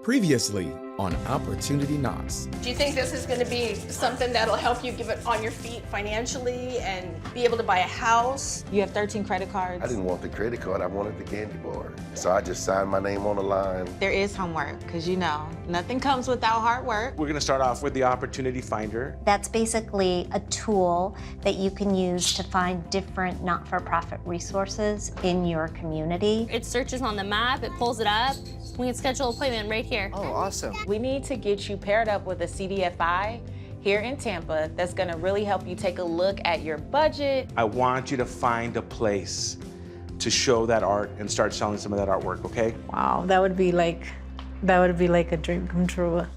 Previously on Opportunity Knocks. Do you think this is going to be something that'll help you get on your feet financially and be able to buy a house? You have 13 credit cards. I didn't want the credit card, I wanted the candy bar. So I just signed my name on the line. There is homework, because you know, nothing comes without hard work. We're gonna start off with the Opportunity Finder. That's basically a tool that you can use to find different not-for-profit resources in your community. It searches on the map, it pulls it up. We can schedule an appointment right here. Oh, awesome. We need to get you paired up with a CDFI here in Tampa that's gonna really help you take a look at your budget. I want you to find a place to show that art and start selling some of that artwork, okay? Wow, that would be like a dream come true.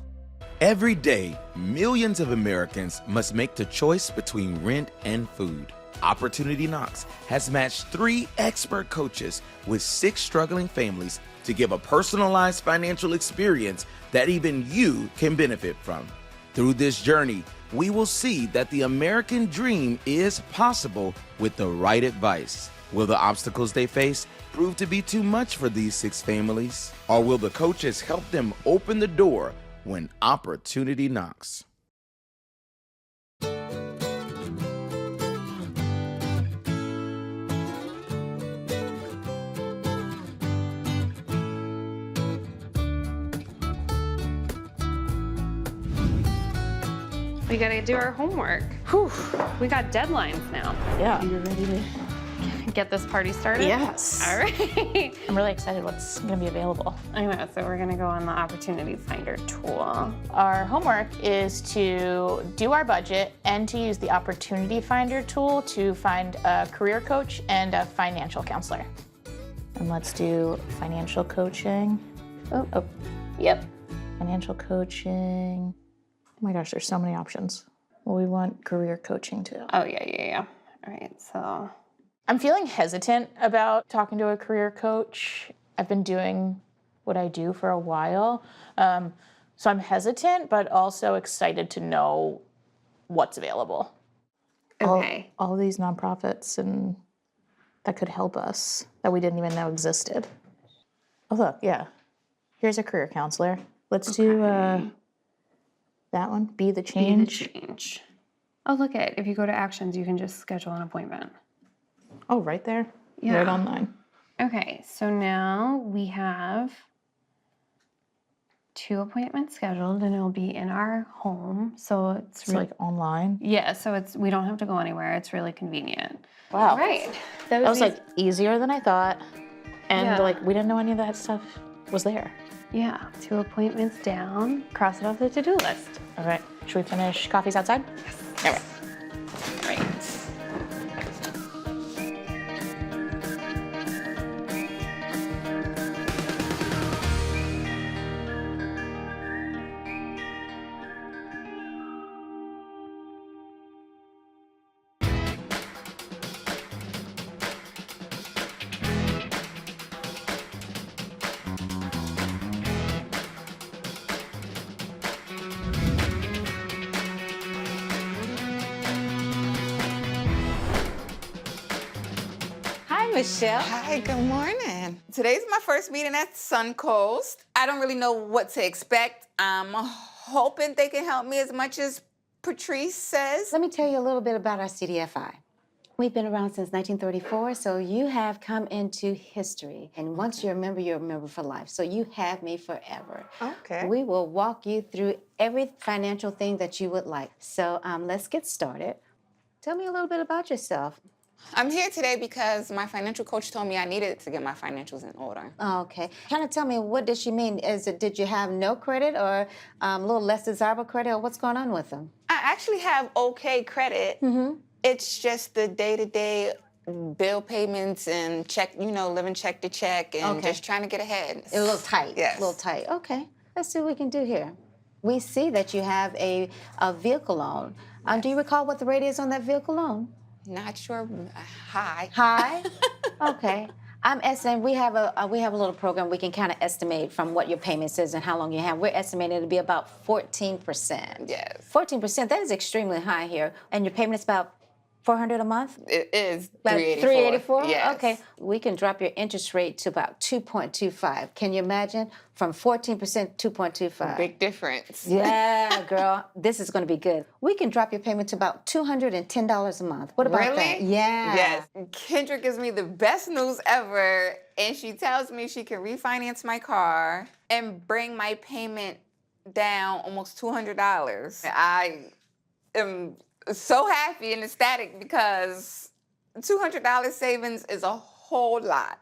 Every day, millions of Americans must make the choice between rent and food. Opportunity Knocks has matched 3 expert coaches with 6 struggling families to give a personalized financial experience that even you can benefit from. Through this journey, we will see that the American dream is possible with the right advice. Will the obstacles they face prove to be too much for these 6 families? Or will the coaches help them open the door when opportunity knocks? We gotta do our homework. Whew, we got deadlines now. Yeah. You ready to get this party started? Yes. All right. I'm really excited what's gonna be available. I know, so we're gonna go on the Opportunity Finder tool. Our homework is to do our budget and to use the Opportunity Finder tool to find a career coach and a financial counselor. And let's do financial coaching. Oh, yep. Financial coaching. Oh my gosh, there's so many options. Well, we want career coaching too. Oh, yeah. All right, so. I'm feeling hesitant about talking to a career coach. I've been doing what I do for a while. So I'm hesitant, but also excited to know what's available. Okay. All these nonprofits and that could help us that we didn't even know existed. Oh, look, yeah. Here's a career counselor. Let's do that one, Be the Change. Be the Change. Oh, look at, if you go to Actions, you can just schedule an appointment. Oh, right there? Yeah. Right online. Okay, so now we have 2 appointments scheduled and it'll be in our home. So it's like online? Yeah, so we don't have to go anywhere. It's really convenient. Wow. All right. That was like easier than I thought. And Yeah. like, we didn't know any of that stuff was there. Yeah, 2 appointments down. Cross it off the to-do list. All right, should we finish coffees outside? Yes. All right. Right. Michelle. Hi, good morning. Today's my first meeting at Suncoast. I don't really know what to expect. I'm hoping they can help me as much as Patrice says. Let me tell you a little bit about our CDFI. We've been around since 1934, so you have come into history. And once you're a member for life. So you have me forever. Okay. We will walk you through every financial thing that you would like. So let's get started. Tell me a little bit about yourself. I'm here today because my financial coach told me I needed to get my financials in order. Okay. Kind of tell me, what does she mean? Did you have no credit or a little less desirable credit, or what's going on with them? I actually have okay credit. Mm-hmm. It's just the day-to-day bill payments and living check to check and just trying to get ahead. It's a little tight. Yes. A little tight. Okay. Let's see what we can do here. We see that you have a vehicle loan. Do you recall what the rate is on that vehicle loan? Not sure. High. High? Okay. I'm estimating we have a little program we can kind of estimate from what your payments is and how long you have. We're estimating it to be about 14%. Yes. 14%. That is extremely high here, and your payment is about 400 a month? It is About 384. 384? Yes. Okay. We can drop your interest rate to about 2.25. Can you imagine? From 14% to 2.25. Big difference. Yeah, girl. This is going to be good. We can drop your payment to about $210 a month. What about that? Really? Yeah. Yes. Kendra gives me the best news ever, and she tells me she can refinance my car and bring my payment down almost $200. I am so happy and ecstatic because $200 savings is a whole lot.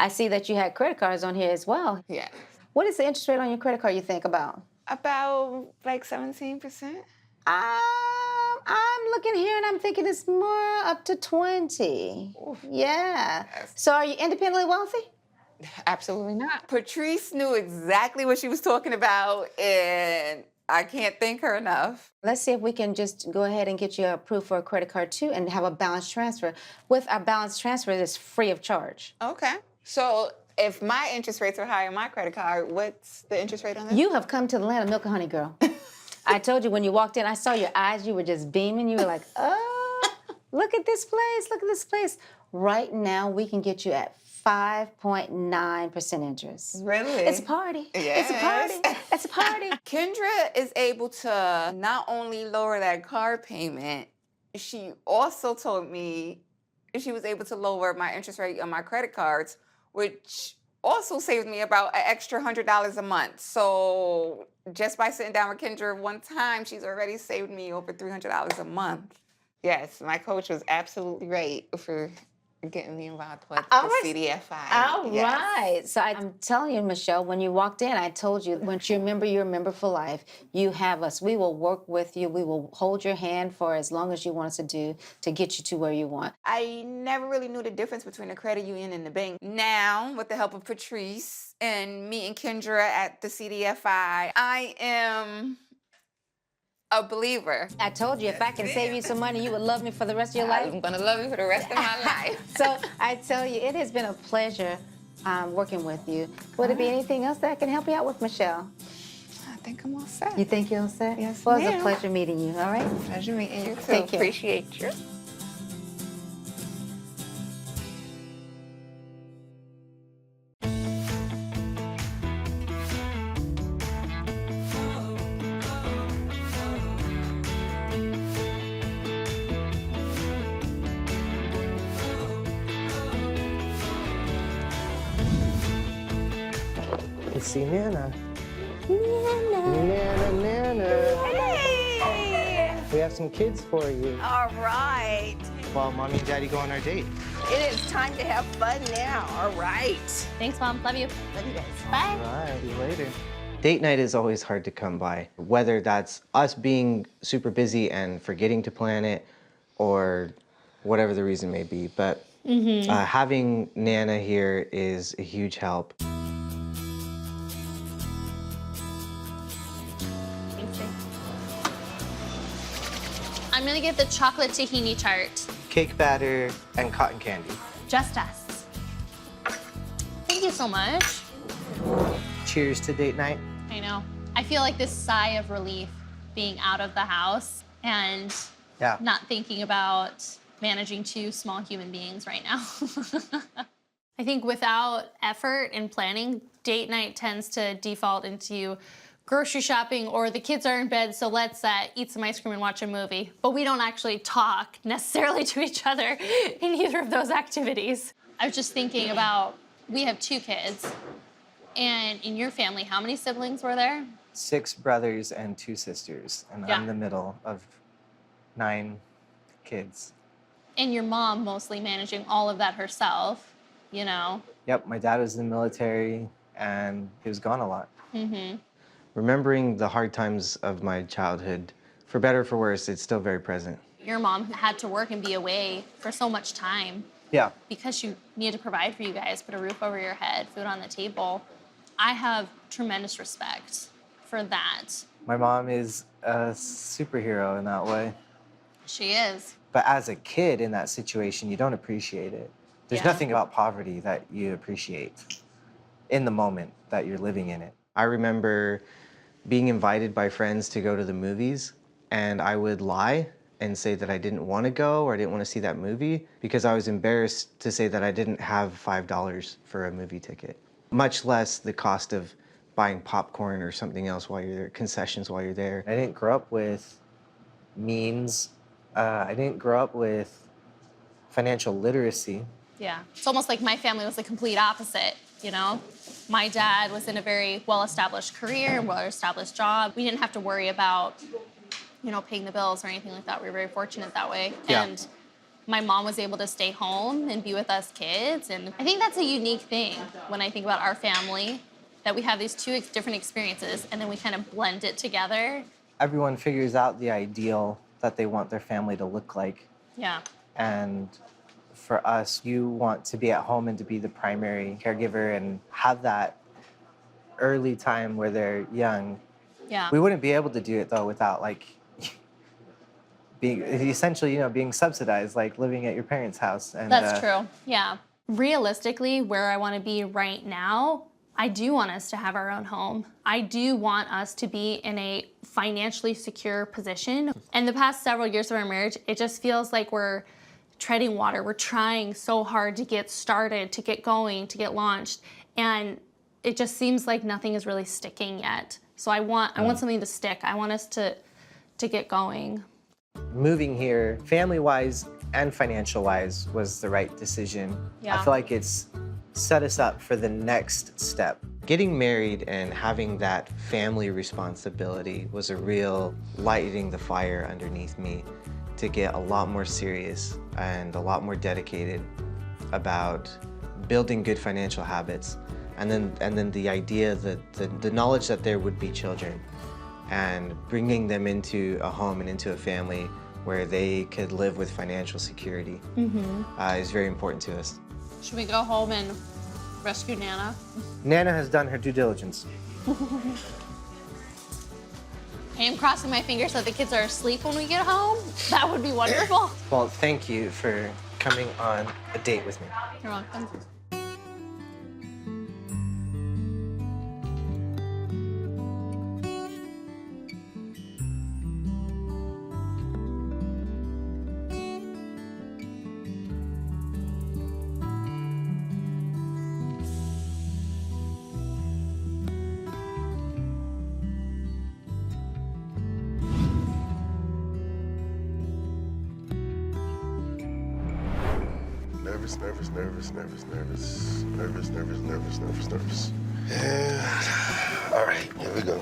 I see that you had credit cards on here as well. Yeah. What is the interest rate on your credit card you think about? About like 17%. I'm looking here and I'm thinking it's more up to 20. Yeah. Yes. So are you independently wealthy? Absolutely not. Patrice knew exactly what she was talking about, and I can't thank her enough. Let's see if we can just go ahead and get you approved for a credit card too and have a balance transfer. With our balance transfer, it's free of charge. Okay. So if my interest rates are higher on my credit card, what's the interest rate on this? You have come to the land of milk and honey, girl. I told you when you walked in, I saw your eyes, you were just beaming. You were like, oh, look at this place, look at this place. Right now, we can get you at 5.9% interest. Really? It's a party. Yes. It's a party. It's a party. Kendra is able to not only lower that car payment, she also told me she was able to lower my interest rate on my credit cards, which also saved me about an extra $100 a month. So just by sitting down with Kendra one time, she's already saved me over $300 a month. Yes, my coach was absolutely right for getting me involved with the CDFI. All Yes. right. So I'm telling you, Michelle, when you walked in, I told you, once you're a member for life. You have us. We will work with you. We will hold your hand for as long as you want us to do to get you to where you want. I never really knew the difference between a credit union and the bank. Now, with the help of Patrice and me and Kendra at the CDFI, I am a believer. I told you, if I can save you some money, you would love me for the rest of your life. I'm gonna love you for the rest of my life. So I tell you, it has been a pleasure working with you. Would there be anything else that I can help you out with, Michelle? I think I'm all set. You think you're all set? Yes, Well, it was a ma'am. pleasure meeting you, all right? Pleasure meeting you too. Take care. Appreciate you. You see Nana. Nana. Hey! We have some kids for you. All right. While Mommy and Daddy go on our date. It is time to have fun now. All right. Thanks, Mom. Love you. Love you guys. Bye. All right, see you later. Date night is always hard to come by, whether that's us being super busy and forgetting to plan it or whatever the reason may be. But having Nana here is a huge help. I'm gonna get the chocolate tahini tart. Cake batter and cotton candy. Just us. Thank you so much. Cheers to date night. I know. I feel like this sigh of relief being out of the house and not thinking about managing two small human beings right now. I think without effort and planning, date night tends to default into grocery shopping or the kids are in bed, so let's eat some ice cream and watch a movie. But we don't actually talk necessarily to each other in either of those activities. I was just thinking about, we have 2 kids, and in your family, how many siblings were there? 6 brothers and 2 sisters, and I'm the middle of 9 kids. And your mom mostly managing all of that herself, you know? Yep, my dad was in the military, and he was gone a lot. Mm-hmm. Remembering the hard times of my childhood, for better or for worse, it's still very present. Your mom had to work and be away for so much time Yeah. because she needed to provide for you guys, put a roof over your head, food on the table. I have tremendous respect for that. My mom is a superhero in that way. She is. But as a kid in that situation, you don't appreciate it. There's nothing about poverty that you appreciate in the moment that you're living in it. I remember being invited by friends to go to the movies, and I would lie and say that I didn't want to go or I didn't want to see that movie because I was embarrassed to say that I didn't have $5 for a movie ticket, much less the cost of buying popcorn or something else while you're there, concessions while you're there. I didn't grow up with means. I didn't grow up with financial literacy. Yeah, it's almost like my family was the complete opposite, you know? My dad was in a very well-established career, well-established job. We didn't have to worry about, you know, paying the bills or anything like that. We were very fortunate that way. Yeah. And my mom was able to stay home and be with us kids. And I think that's a unique thing when I think about our family, that we have these two different experiences and then we kind of blend it together. Everyone figures out the ideal that they want their family to look like. Yeah. And for us, you want to be at home and to be the primary caregiver and have that early time where they're young. Yeah. We wouldn't be able to do it though without like being essentially, you know, being subsidized, like living at your parents' house. And that's true. Yeah. Realistically, where I want to be right now, I do want us to have our own home. I do want us to be in a financially secure position. And the past several years of our marriage, it just feels like we're treading water. We're trying so hard to get started, to get going, to get launched. And it just seems like nothing is really sticking yet. So I want something to stick. I want us to get going. Moving here, family-wise and financial-wise, was the right decision. Yeah. I feel like it's set us up for the next step. Getting married and having that family responsibility was a real lighting the fire underneath me to get a lot more serious and a lot more dedicated about building good financial habits. And then the idea that the knowledge that there would be children and bringing them into a home and into a family where they could live with financial security is very important to us. Should we go home and rescue Nana? Nana has done her due diligence. I am crossing my fingers that the kids are asleep when we get home. That would be wonderful. Well, thank you for coming on a date with me. You're welcome. Nervous. And, all right, here we go.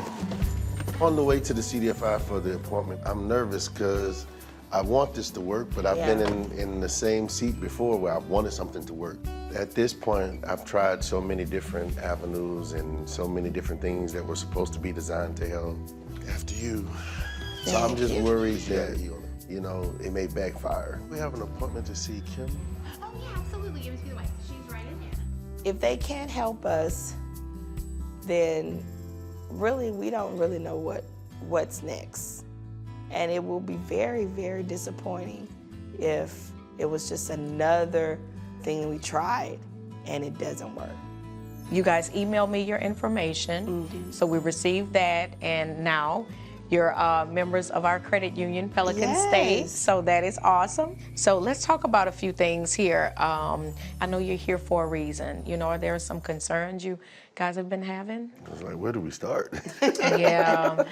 On the way to the CDFI for the appointment, I'm nervous because I want this to work, but I've been in the same seat before where I wanted something to work. At this point, I've tried so many different avenues and so many different things that were supposed to be designed to help after you. So I'm just worried that, you know, it may backfire. We have an appointment to see Kim. Oh, yeah, absolutely. Give me the mic. She's right in there. If they can't help us, then really we don't really know what's next. And it will be very, very disappointing if it was just another thing we tried and it doesn't work. You guys emailed me your information, so we received that, and now you're members of our credit union, Pelican State, so that is awesome. So let's talk about a few things here. I know you're here for a reason. You know, are there some concerns you guys have been having? I was like, where do we start? Yeah.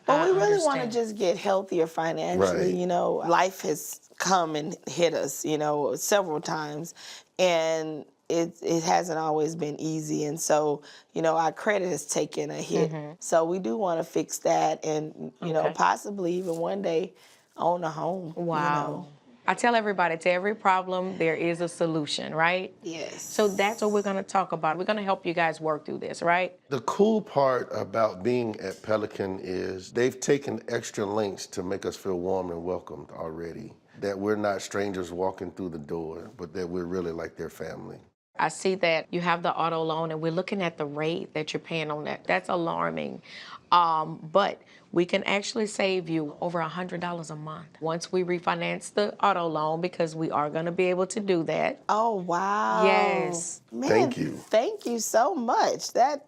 Well, we really want to just get healthier financially. Right. You know, life has come and hit us, you know, several times, and it hasn't always been easy. And so, you know, our credit has taken a hit. So we do want to fix that and, you know, possibly even one day own a home. Wow. You know. I tell everybody, to every problem, there is a solution, right? Yes. So that's what we're going to talk about. We're going to help you guys work through this, right? The cool part about being at Pelican is they've taken extra lengths to make us feel warm and welcomed already. That we're not strangers walking through the door, but that we're really like their family. I see that you have the auto loan, and we're looking at the rate that you're paying on that. That's alarming. But we can actually save you over $100 a month once we refinance the auto loan, because we are going to be able to do that. Oh, wow. Yes. Man, Thank you. Thank you so much. That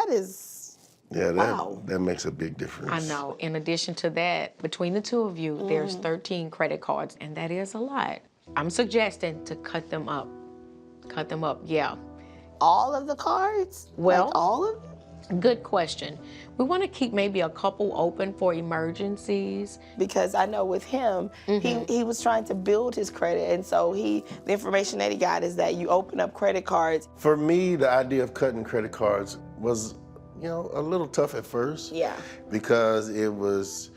is Yeah, Wow. that makes a big difference. I know. In addition to that, between the two of you, there's 13 credit cards, and that is a lot. I'm suggesting to cut them up. Cut them up, yeah. All of the cards? Well, Like all of them? Good question. We want to keep maybe a couple open for emergencies. Because I know with him, he was trying to build his credit, and so the information that he got is that you open up credit cards. For me, the idea of cutting credit cards was, a little tough at first. Yeah. Because it was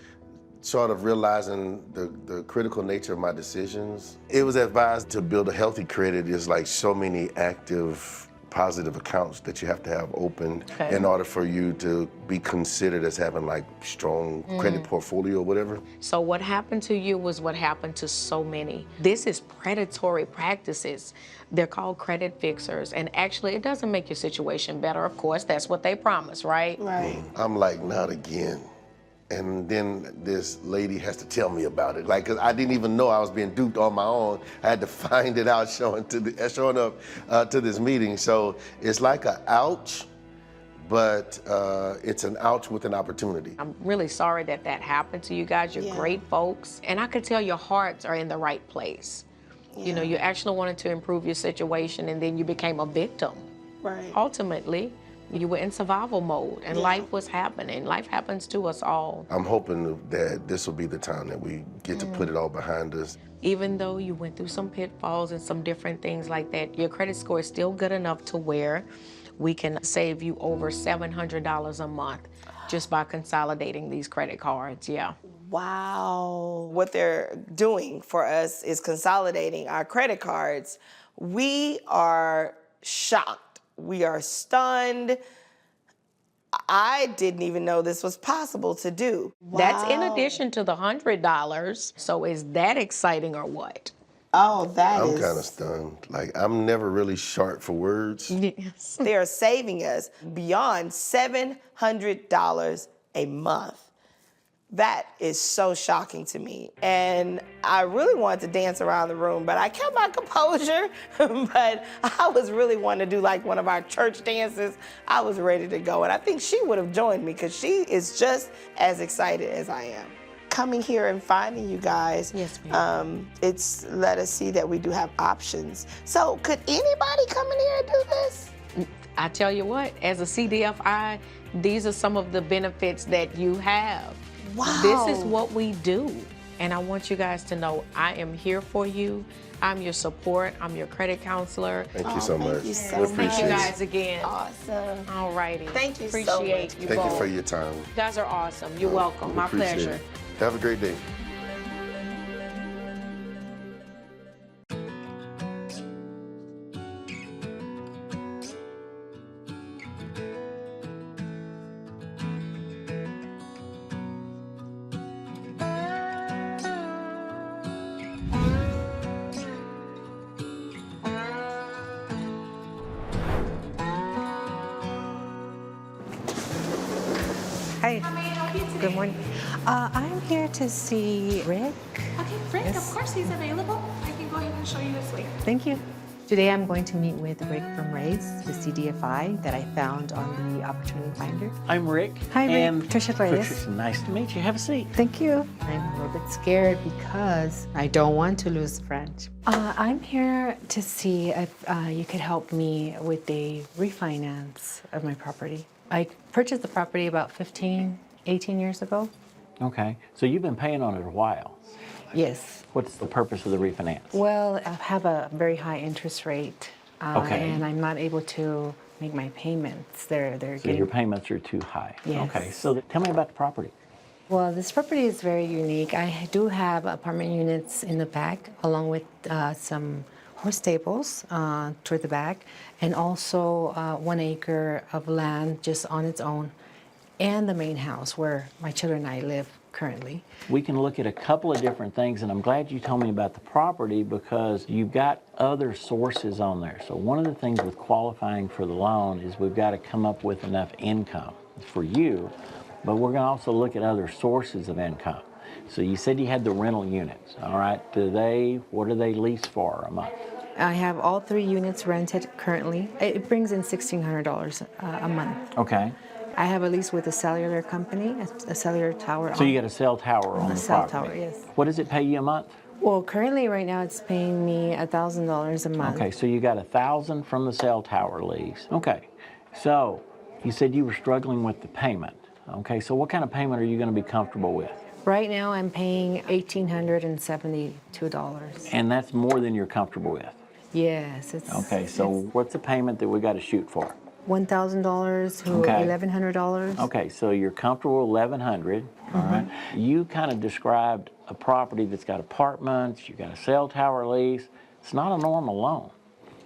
sort of realizing the critical nature of my decisions. It was advised to build a healthy credit is like so many active, positive accounts that you have to have open in order for you to be considered as having like strong credit portfolio or whatever. So what happened to you was what happened to so many. This is predatory practices. They're called credit fixers. And actually, it doesn't make your situation better. Of course, that's what they promise, right? Right. I'm like, not again. And then this lady has to tell me about it. Like, 'cause I didn't even know I was being duped on my own. I had to find it out showing up to this meeting. So it's like a ouch, but it's an ouch with an opportunity. I'm really sorry that happened to you guys. You're great folks. And I could tell your hearts are in the right place. You actually wanted to improve your situation, and then you became a victim. Right. Ultimately, you were in survival mode, and life was happening. Life happens to us all. I'm hoping that this will be the time that we get to put it all behind us. Even though you went through some pitfalls and some different things like that, your credit score is still good enough to where we can save you over $700 a month just by consolidating these credit cards, yeah. Wow. What they're doing for us is consolidating our credit cards. We are shocked. We are stunned. I didn't even know this was possible to do. That's in addition to the $100. So is that exciting or what? Oh, I'm kind of stunned. Like, I'm never really sharp for words. Yes. They are saving us beyond $700 a month. That is so shocking to me. And I really wanted to dance around the room, but I kept my composure. But I was really wanting to do like one of our church dances. I was ready to go. And I think she would have joined me because she is just as excited as I am. Coming here and finding you guys, it's let us see that we do have options. So could anybody come in here and do this? I tell you what, as a CDFI, these are some of the benefits that you have. Wow. This is what we do. And I want you guys to know I am here for you. I'm your support. I'm your credit counselor. Thank you so much. Thank you so We much. Thank appreciate you it. guys again. Awesome. All righty. Thank you so Appreciate much. you Thank both. you for your time. You guys are awesome. You're welcome. We My appreciate pleasure. it. Have a great day. Hi. How may I help you today? Good morning. I'm here to see Rick. Okay, Rick, of course he's available. I can go ahead and show you this later. Thank you. Today I'm going to meet with Rick from Reyes, the CDFI that I found on the Opportunity Finder. I'm Rick. Hi, Rick. And Tricia Reyes. Patricia, nice to meet you. Have a seat. Thank you. I'm a little bit scared because I don't want to lose French. I'm here to see if you could help me with a refinance of my property. I purchased the property about 18 years ago. Okay, so you've been paying on it a while. Yes. What's the purpose of the refinance? Well, I have a very high interest rate, Okay. and I'm not able to make my payments. They're So getting. your payments are too high. Yes. Okay, so tell me about the property. Well, this property is very unique. I do have apartment units in the back, along with some horse stables toward the back, and also 1 acre of land just on its own, and the main house where my children and I live currently. We can look at a couple of different things, and I'm glad you told me about the property because you've got other sources on there. So one of the things with qualifying for the loan is we've got to come up with enough income for you, but we're going to also look at other sources of income. So you said you had the rental units, all right? What do they lease for a month? I have all 3 units rented currently. It brings in $1,600 a month. Okay. I I have a lease with a cellular company, a cellular tower. So you got a cell tower on a the cell property. tower, yes. What does it pay you a month? Well, currently right now it's paying me $1,000 a month. Okay, so you got $1,000 from the cell tower lease. Okay, so you said you were struggling with the payment. Okay, so what kind of payment are you going to be comfortable with? Right now I'm paying $1,872. And that's more than you're comfortable with. Yes, it's Okay, so what's the payment that we got to shoot for? $1,000 to $1,100. Okay, so you're comfortable with $1,100. All right. You kind of described a property that's got apartments, you got a cell tower lease. It's not a normal loan.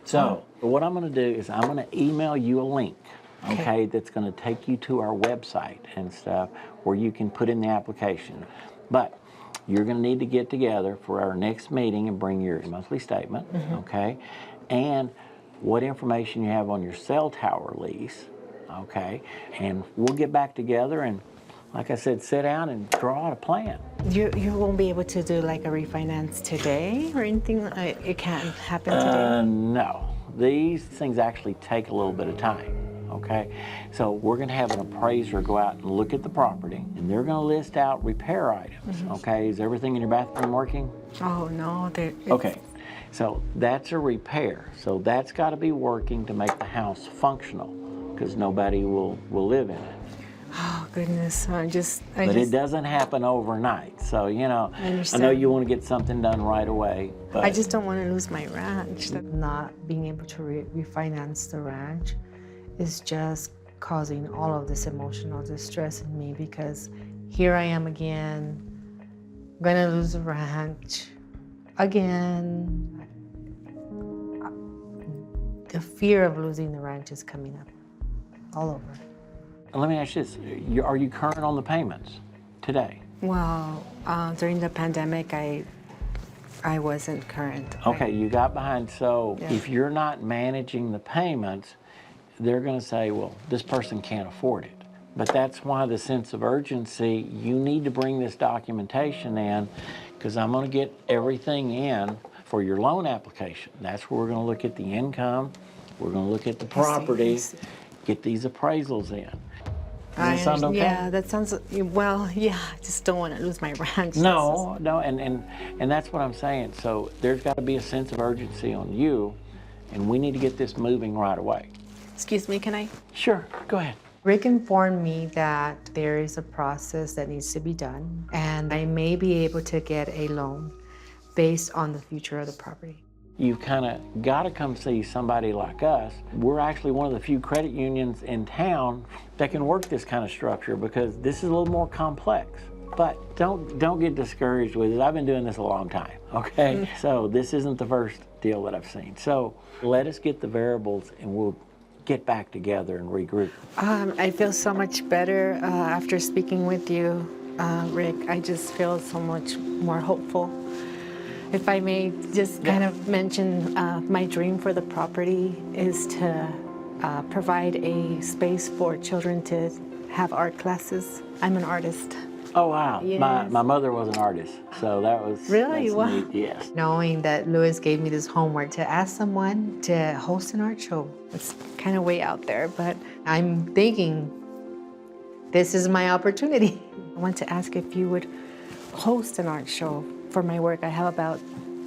So what I'm going to do is I'm going to email you a link, okay, that's going to take you to our website and stuff where you can put in the application. But you're going to need to get together for our next meeting and bring your monthly statement, okay, and what information you have on your cell tower lease, okay, and we'll get back together and, like I said, sit down and draw out a plan. You won't be able to do like a refinance today or anything? It can't happen today? No. These things actually take a little bit of time, okay? So we're going to have an appraiser go out and look at the property, and they're going to list out repair items, okay? Is everything in your bathroom working? Oh, no. Okay. So that's a repair. So that's got to be working to make the house functional because nobody will live in it. Oh, goodness. But it doesn't happen overnight. So, you know, I understand. know you want to get something done right away. But I just don't want to lose my ranch. Not being able to refinance the ranch is just causing all of this emotional distress in me because here I am again, going to lose the ranch again. The fear of losing the ranch is coming up all over. let me ask you this. Are you current on the payments today? Well, during the pandemic, I wasn't current. Okay, you got behind. So if you're not managing the payments, they're going to say, well, this person can't afford it. But that's why the sense of urgency, you need to bring this documentation in because I'm going to get everything in for your loan application. That's where we're going to look at the income. We're going to look at the property, get these appraisals in. Does that sound okay? Yeah, that sounds, well, yeah, I just don't want to lose my ranch. No, and that's what I'm saying. So there's got to be a sense of urgency on you, and we need to get this moving right away. Excuse me, can I? Sure, go ahead. Rick informed me that there is a process that needs to be done, and I may be able to get a loan based on the future of the property. You've kind of got to come see somebody like us. We're actually one of the few credit unions in town that can work this kind of structure because this is a little more complex. But don't get discouraged with it. I've been doing this a long time, okay? So this isn't the first deal that I've seen. So let us get the variables and we'll get back together and regroup. I feel so much better after speaking with you, Rick. I just feel so much more hopeful. If I may just kind of mention, my dream for the property is to provide a space for children to have art classes. I'm an artist. Oh, wow. Yes. My mother was an artist, so that was Really? that's Wow. neat, yes. Knowing that Louis gave me this homework to ask someone to host an art show. It's kind of way out there, but I'm thinking this is my opportunity. I want to ask if you would host an art show for my work. I have about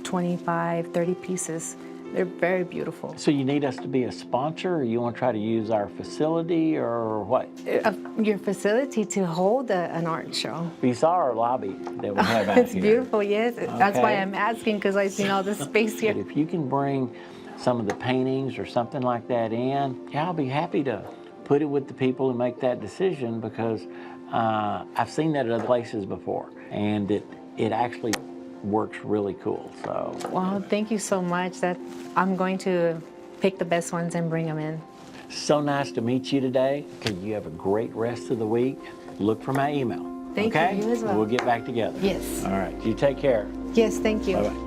25, 30 pieces. They're very beautiful. So you need us to be a sponsor, or you want to try to use our facility, or what? Your facility to hold an art show. You saw our lobby that we have out It's here. beautiful, yes. That's why Okay. I'm asking, because I've seen all this space here. But if you can bring some of the paintings or something like that in, yeah, I'll be happy to put it with the people and make that decision because I've seen that at other places before, and it actually works really cool. So. Well, thank you so much. I'm going to pick the best ones and bring them in. So nice to meet you today. Okay, you have a great rest of the week. Look for my email. Thank okay? you as well. We'll get back together. Yes. All right. You take care. Yes, thank you. Bye-bye.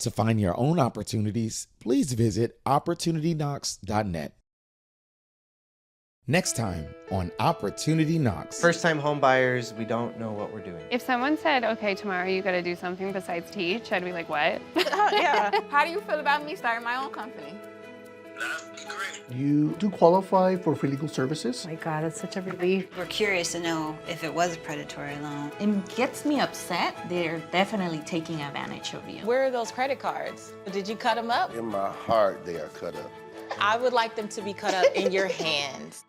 To find your own opportunities, please visit OpportunityKnocks.net. Next time on Opportunity Knocks. First-time home buyers, we don't know what we're doing. If someone said, okay, tomorrow you gotta do something besides teach, I'd be like, what? Yeah. How do you feel about me starting my own company? You do qualify for free legal services? Oh my God, it's such a relief. We're curious to know if it was a predatory loan. It gets me upset. They're definitely taking advantage of you. Where are those credit cards? Did you cut them up? In my heart, they are cut up. I would like them to be cut up in your hands.